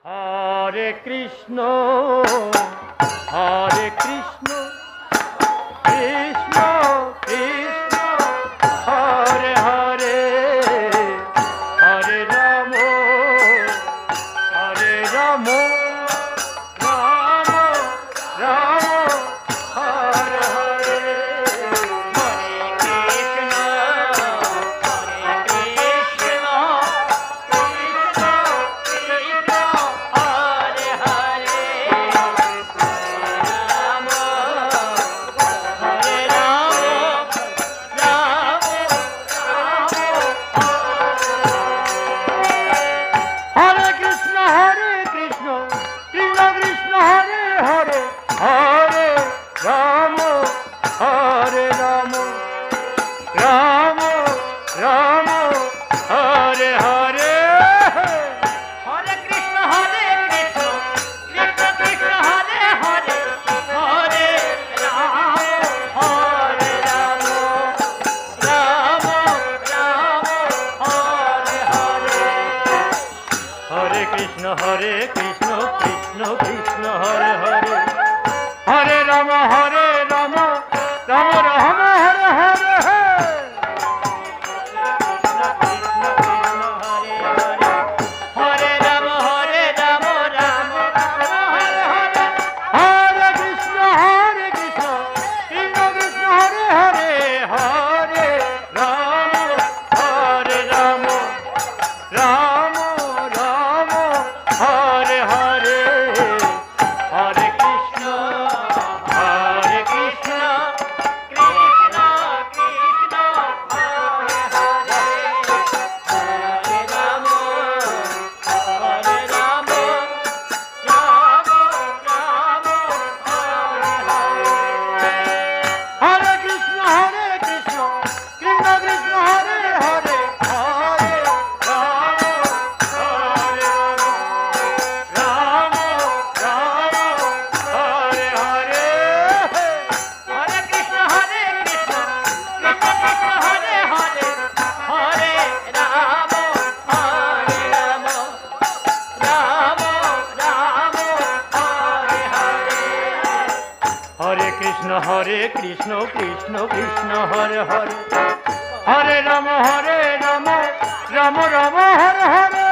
Hare Krishna Hare Krishna Krishna Krishna Hare Hare Hare Ram Ram Ram Hare Hare Ram Hare Ram Ram Ram Hare Hare Hare Krishna Krishna Krishna Hare Hare Hare Ram Hare Ram Ram Ram Hare Hare Hare Krishna Krishna Krishna Hare Hare Hare Ram Ram Ram Hare Hare Hare Ram Ram Ram Hare Hare Hare Krishna Krishna Krishna Hare Hare Hare Ram Ram Ram Ram Hare Hare Hare Krishna Krishna Krishna Krishna Hare Hare Hare Ram Ram Ram Ram Hare Hare